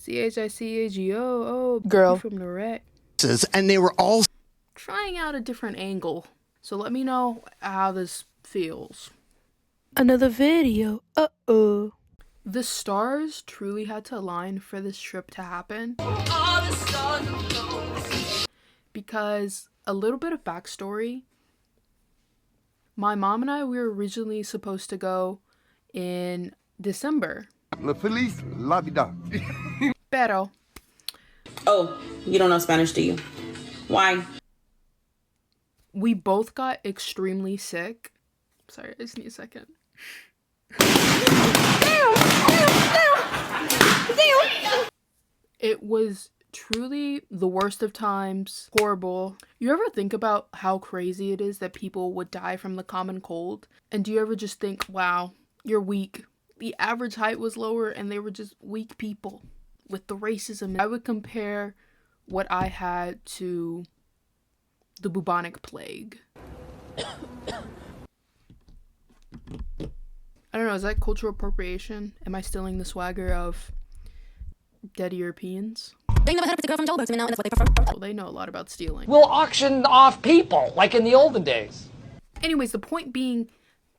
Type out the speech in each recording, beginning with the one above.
CHICAGO, Girl from the wreck. And they were all Trying out a different angle. So let me know how this feels. another video. Uh-oh. The stars truly had to align for this trip to happen. Because a little bit of backstory. My mom and I, we were originally supposed to go in December. La feliz la vida. Pero Oh, you don't know Spanish, do you? Why? we both got extremely sick. Sorry, I just need a second. It was truly the worst of times, horrible. You ever think about how crazy it is that people would die from the common cold? And do you ever just think, wow, you're weak? The average height was lower and they were just weak people with the racism. I would compare what I had to the bubonic plague. I don't know, is that cultural appropriation? Am I stealing the swagger of dead Europeans? They never heard of the girl from Joburg, and that's what they prefer. Well, they know a lot about stealing. We'll auction off people, like in the olden days. Anyways, the point being,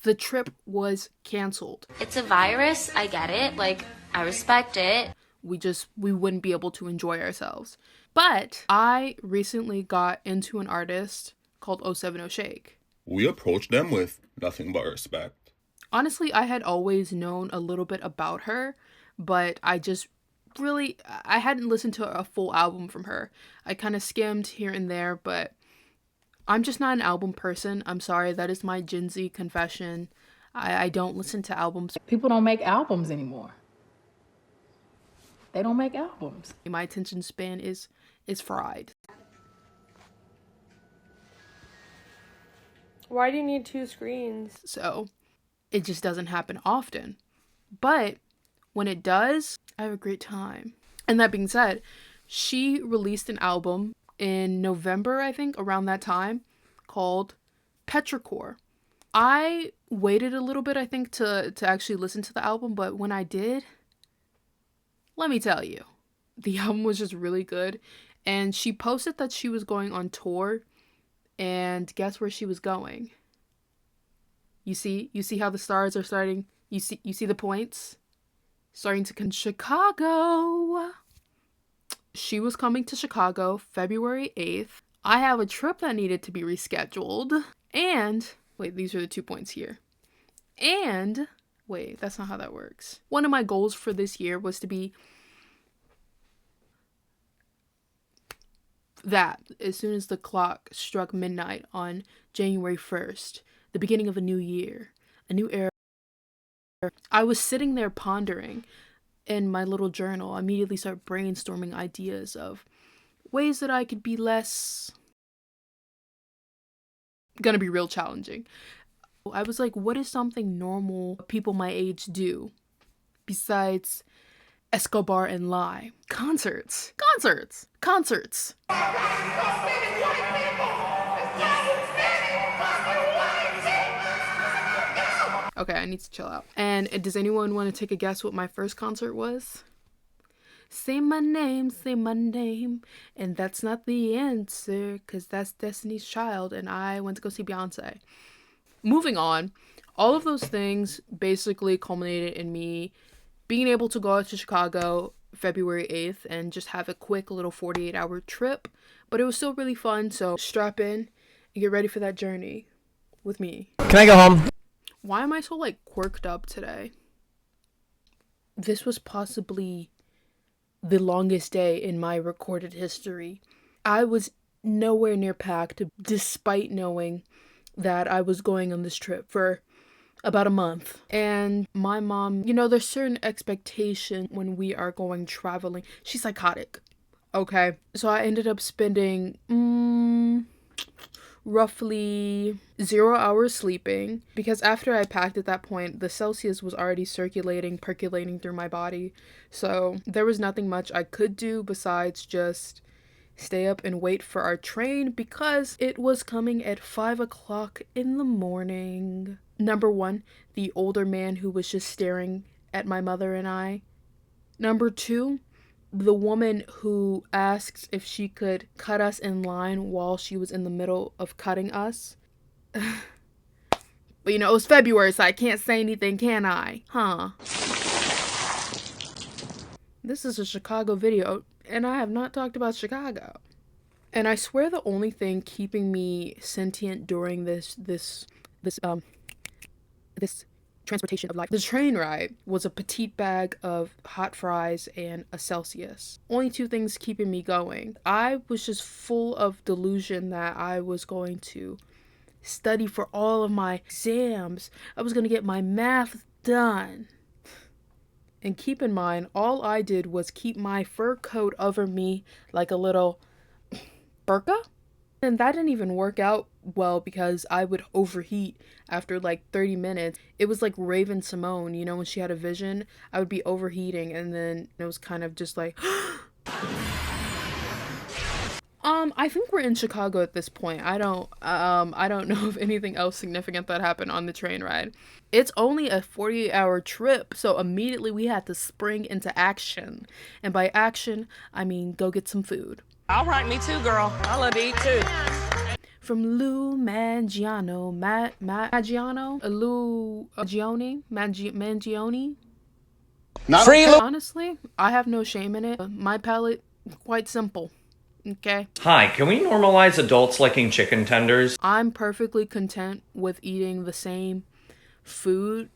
the trip was canceled. It's a virus, I get it, like, I respect it. We wouldn't be able to enjoy ourselves. But I recently got into an artist called 070 Shake. We approached them with nothing but respect. Honestly, I had always known a little bit about her, but I hadn't listened to a full album from her. I kind of skimmed here and there, but I'm just not an album person. I'm sorry, that is my Gen Z confession. I don't listen to albums. People don't make albums anymore. They don't make albums. My attention span is fried. Why do you need two screens? So it just doesn't happen often. But when it does, I have a great time. And that being said, she released an album in November, I think, around that time, called Petrichor. I waited a little bit, I think, to actually listen to the album, but when I did, let me tell you, the album was just really good. And she posted that she was going on tour, and guess where she was going? You see how the stars are starting? You see the points? Starting to come. Chicago. She was coming to Chicago February 8th. I have a trip that needed to be rescheduled. And, wait, these are the 2 points here. And, wait, that's not how that works. One of my goals for this year was to be that as soon as the clock struck midnight on January 1st, the beginning of a new year, a new era, I was sitting there pondering in my little journal. I immediately started brainstorming ideas of ways that I could be less gonna be real challenging. I was like, what is something normal people my age do besides Escobar and lie? Concerts. Okay, I need to chill out. And does anyone want to take a guess what my first concert was? Say my name, and that's not the answer, because that's Destiny's Child, and I went to go see Beyonce. Moving on, all of those things basically culminated in me being able to go out to Chicago February 8th and just have a quick little 48-hour trip, but it was still really fun, so strap in and get ready for that journey with me. Can I go home? Why am I so, quirked up today? This was possibly the longest day in my recorded history. I was nowhere near packed, despite knowing that I was going on this trip for about a month. And my mom, there's certain expectation when we are going traveling. She's psychotic, okay? So I ended up spending roughly 0 hours sleeping, because after I packed at that point, the Celsius was already percolating through my body. So there was nothing much I could do besides just stay up and wait for our train, because it was coming at 5 o'clock in the morning. Number one, the older man who was just staring at my mother and I. Number two, the woman who asked if she could cut us in line while she was in the middle of cutting us. But you know, it was February, so I can't say anything, can I? Huh? This is a Chicago video, and I have not talked about Chicago. And I swear the only thing keeping me sentient during this transportation of life, the train ride, was a petite bag of hot fries and a Celsius. Only two things keeping me going. I was just full of delusion that I was going to study for all of my exams. I was going to get my math done. And keep in mind, all I did was keep my fur coat over me like a little burqa. And that didn't even work out well because I would overheat after like 30 minutes. It was like Raven Simone, you know, when she had a vision, I would be overheating, and then it was kind of just like I think we're in Chicago at this point. I don't know of anything else significant that happened on the train ride. It's only a 48-hour trip, so immediately we had to spring into action. And by action, I mean go get some food. All right, me too, girl. I love to eat too. From Lou Mangiano, Lou Mangione. Honestly, I have no shame in it. My palate, quite simple. Okay. Hi, can we normalize adults liking chicken tenders? I'm perfectly content with eating the same food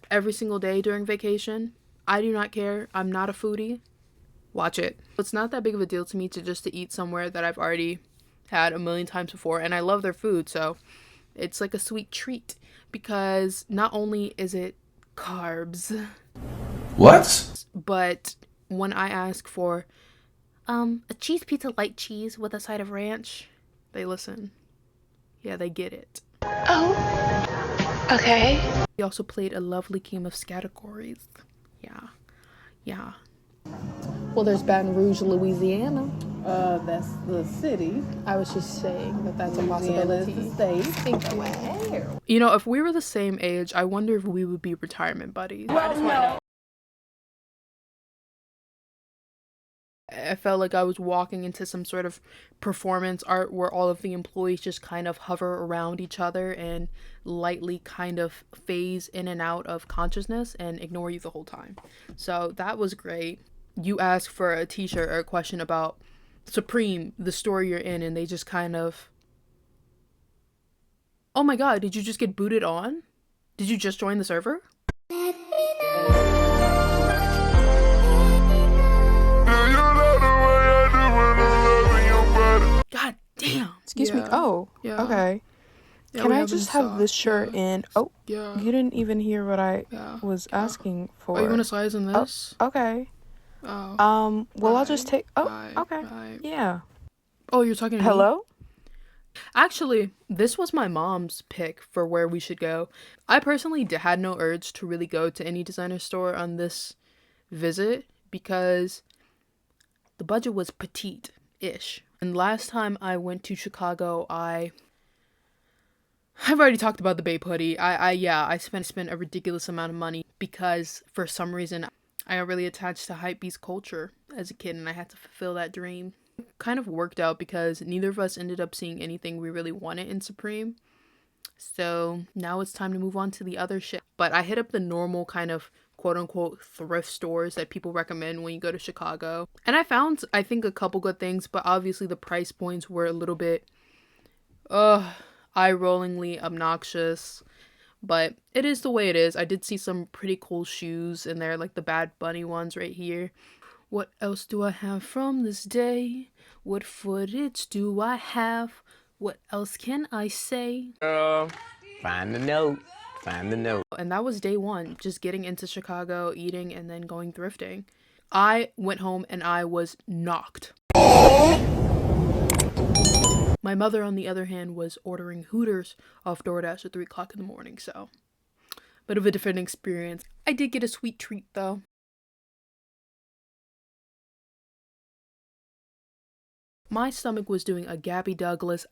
every single day during vacation. I do not care. I'm not a foodie. Watch it. It's not that big of a deal to me to eat somewhere that I've already had a million times before, and I love their food, so it's like a sweet treat because not only is it carbs. What? But when I ask for a cheese pizza light cheese with a side of ranch, they listen. Yeah, they get it. Oh, okay. He also played a lovely game of categories. Yeah. Well, there's Baton Rouge, Louisiana. That's the city. I was just saying that that's a possibility. Louisiana's the state. Thank you. You know, if we were the same age, I wonder if we would be retirement buddies. Well, no. I felt like I was walking into some sort of performance art where all of the employees just kind of hover around each other and lightly kind of phase in and out of consciousness and ignore you the whole time. So that was great. You ask for a t-shirt or a question about Supreme, the store you're in, and they just kind of, oh my god, did you just get booted on? Did you just join the server? God damn. Excuse me. Oh, Yeah. okay. Yeah, Can we I haven't just have saw- this shirt in? Oh, Yeah. you didn't even hear what I Yeah. was asking for. Oh, you want a size in this? Okay. Oh. Well, I'll just take. Oh, Bye. okay. Bye. Yeah. Oh, you're talking to me? Hello? Actually, this was my mom's pick for where we should go. I personally had no urge to really go to any designer store on this visit because the budget was petite-ish. And last time I went to Chicago, I've already talked about the Bape hoodie. I spent a ridiculous amount of money because for some reason I got really attached to Hypebeast culture as a kid and I had to fulfill that dream. Kind of worked out because neither of us ended up seeing anything we really wanted in Supreme. So now it's time to move on to the other shit. But I hit up the normal kind of quote unquote thrift stores that people recommend when you go to Chicago. And I found, I think, a couple good things, but obviously the price points were a little bit eye-rollingly obnoxious. But it is the way it is. I did see some pretty cool shoes in there, like the Bad Bunny ones right here. What else do I have from this day? What footage do I have? What else can I say? Find the note. Find the note. And that was day one, just getting into Chicago, eating, and then going thrifting. I went home and I was knocked. My mother, on the other hand, was ordering Hooters off DoorDash at 3 o'clock in the morning, so bit of a different experience. I did get a sweet treat, though. My stomach was doing a Gabby Douglas.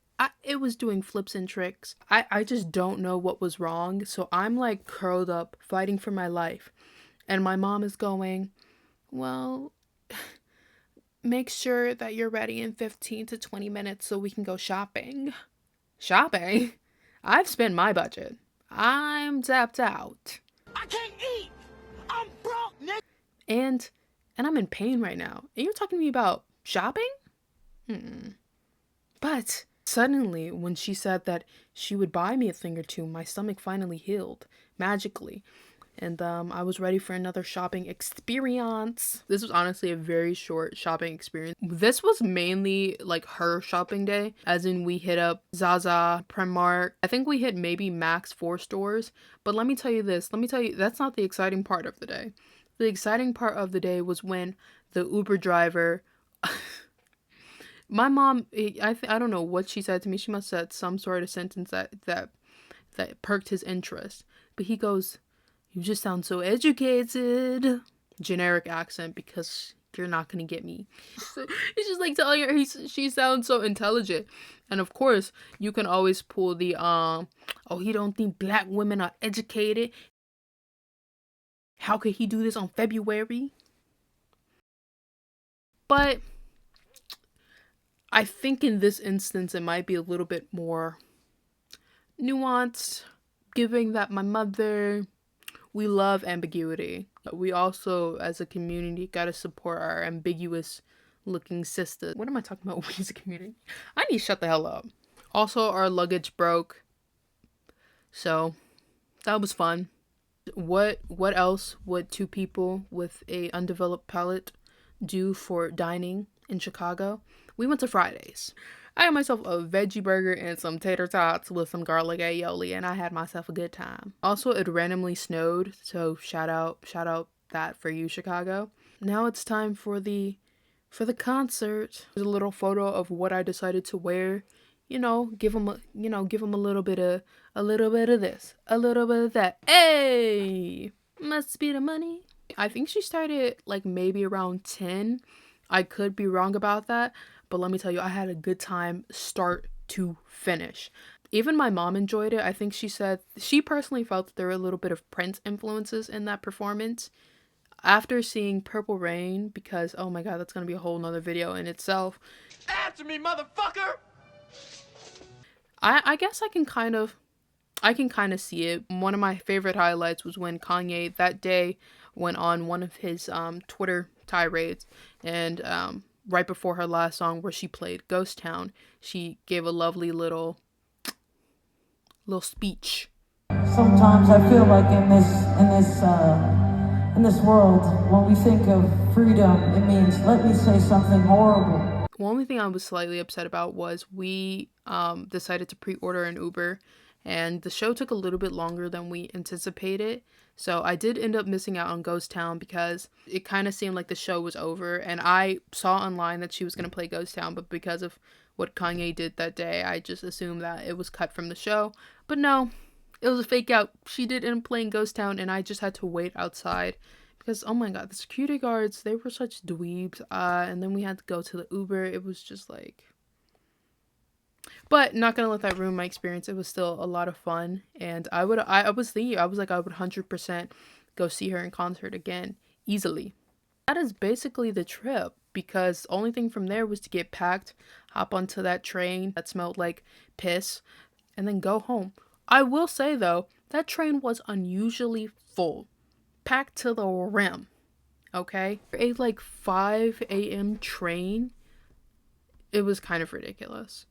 It was doing flips and tricks. I just don't know what was wrong, so I'm like curled up, fighting for my life. And my mom is going, well, make sure that you're ready in 15 to 20 minutes so we can go shopping. Shopping? I've spent my budget. I'm tapped out. I can't eat. I'm broke, nigga. And I'm in pain right now. And you're talking to me about shopping? But suddenly, when she said that she would buy me a thing or two, my stomach finally healed magically. And I was ready for another shopping experience. This was honestly a very short shopping experience. This was mainly like her shopping day, as in we hit up Zaza, Primark. I think we hit maybe max 4 stores. But let me tell you this. That's not the exciting part of the day. The exciting part of the day was when the Uber driver... My mom, I don't know what she said to me. She must have said some sort of sentence that perked his interest. But he goes, "You just sound so educated." Generic accent, because you're not gonna get me. It's just like telling her she sounds so intelligent. And of course, you can always pull the oh, he don't think black women are educated. How could he do this on February? But I think in this instance, it might be a little bit more nuanced, given that my mother, we love ambiguity. We also, as a community, gotta support our ambiguous looking sisters. What am I talking about? We as a community? I need to shut the hell up. Also, our luggage broke. So, that was fun. What else would 2 people with a undeveloped palate do for dining in Chicago? We went to Fridays. I got myself a veggie burger and some tater tots with some garlic aioli, and I had myself a good time. Also, it randomly snowed, so shout out that for you, Chicago. Now it's time for the concert. There's a little photo of what I decided to wear. Give them a little bit of this, a little bit of that. Hey, must be the money. I think she started like maybe around 10. I could be wrong about that, but let me tell you, I had a good time start to finish. Even my mom enjoyed it. I think she said she personally felt that there were a little bit of Prince influences in that performance. After seeing Purple Rain, because oh my god, that's gonna be a whole nother video in itself. Answer me, motherfucker! I guess I can kind of see it. One of my favorite highlights was when Kanye that day went on one of his Twitter tirades, and right before her last song where she played Ghost Town, she gave a lovely little speech. Sometimes I feel like in this world, when we think of freedom, it means let me say something horrible. The only thing I was slightly upset about was we decided to pre-order an Uber, and the show took a little bit longer than we anticipated. So I did end up missing out on Ghost Town because it kind of seemed like the show was over, and I saw online that she was going to play Ghost Town, but because of what Kanye did that day, I just assumed that it was cut from the show. But no, it was a fake out. She did end up playing Ghost Town, and I just had to wait outside because, oh my god, the security guards, they were such dweebs. And then we had to go to the Uber. It was just like... But not gonna let that ruin my experience. It was still a lot of fun, and I would 100% go see her in concert again easily. That is basically the trip, because the only thing from there was to get packed, hop onto that train that smelled like piss, and then go home. I will say though, that train was unusually full, packed to the rim. Okay, a like 5 a.m. train. It was kind of ridiculous.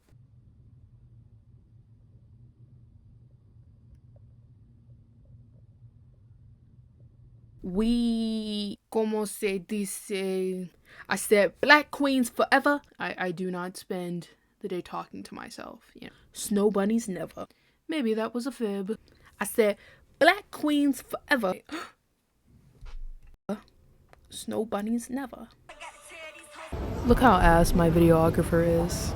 Como se dice? I said black queens forever. I do not spend the day talking to myself. Snow bunnies never. Maybe that was a fib. I said black queens forever. Snow bunnies never. Look how ass my videographer is.